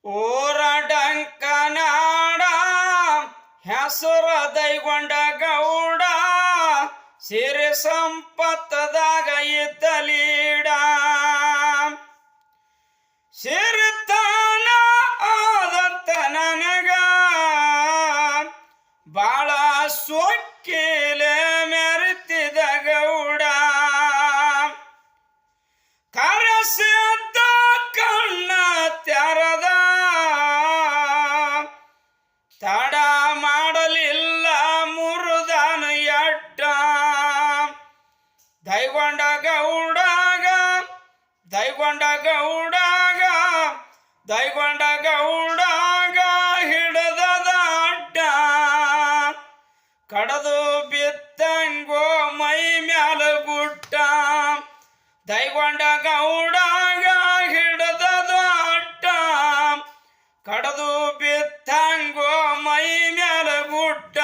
ಊರ ಡಂಕನಾಡ ಹೆಸರ ದೈಗೊಂಡ ಗೌಡ ಸಿರಿ ಸಂಪತ್ತದಾಗ ಇದ್ದಲೀಡ ಸಿರಿತಾನ ಆದಂತ ನನಗ ಬಾಳ ಸೊಕ್ಕಿಲೆ ಮೆರೆತಿದ ಗೌಡ ಕರಸಿದ್ದ ಕಣ್ಣ ತೆರದ ತಡ ಮಾಡಲಿಲ್ಲ ಮುರುದನ ಎಡ್ಡ ದೈಗೊಂಡ ಗೌಡಾಗ ದೈಗೊಂಡ ಗೌಡಾಗ ದೈಗೊಂಡ ಗೌಡಾಗ ಹಿಡದದ ಅಡ್ಡ ಕಡದು ಬಿತ್ತಂಗೋ ಮೈ ಮ್ಯಾಲ ಗುಡ್ಡ ದೈಗೊಂಡ ಗೌಡಾಗ ಹಿಡದದ ಅಡ್ಡ ಕಡದು ಬಿತ್ತಂಗೋ ಮೈ ಮ್ಯಾಲ ಗುಡ್ಡ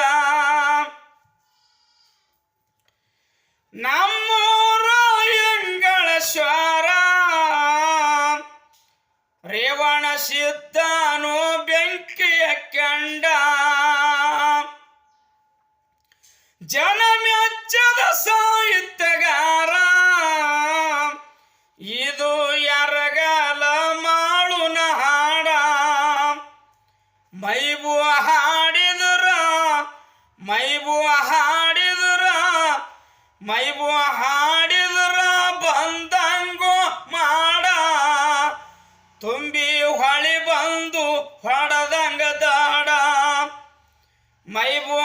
ನಮ್ಮೂರ ಎಂಗಳೇಶ್ವರ ರೇವಣ ಸಿದ್ಧನು ಬೆಂಕಿಯ ಕಂಡ ಜನ ಮೆಚ್ಚದ ಸಾಹಿತ್ಯಗಾರ ಇದು ಎರಗಲ ಮಾಳುನ ಹಾಡ ಮೈಬು ಹಾಡಿದ್ರ ಮೈಬು ಹಾಡಿದ್ರ ಮೈಬು ಹಾಡಿದ್ರ ಬಂದಂಗೋ ಮಾಡ ತುಂಬಿ ಹೊಳಿ ಬಂದು ಹೊಡೆದಂಗ ದಾಡ ಮೈಬು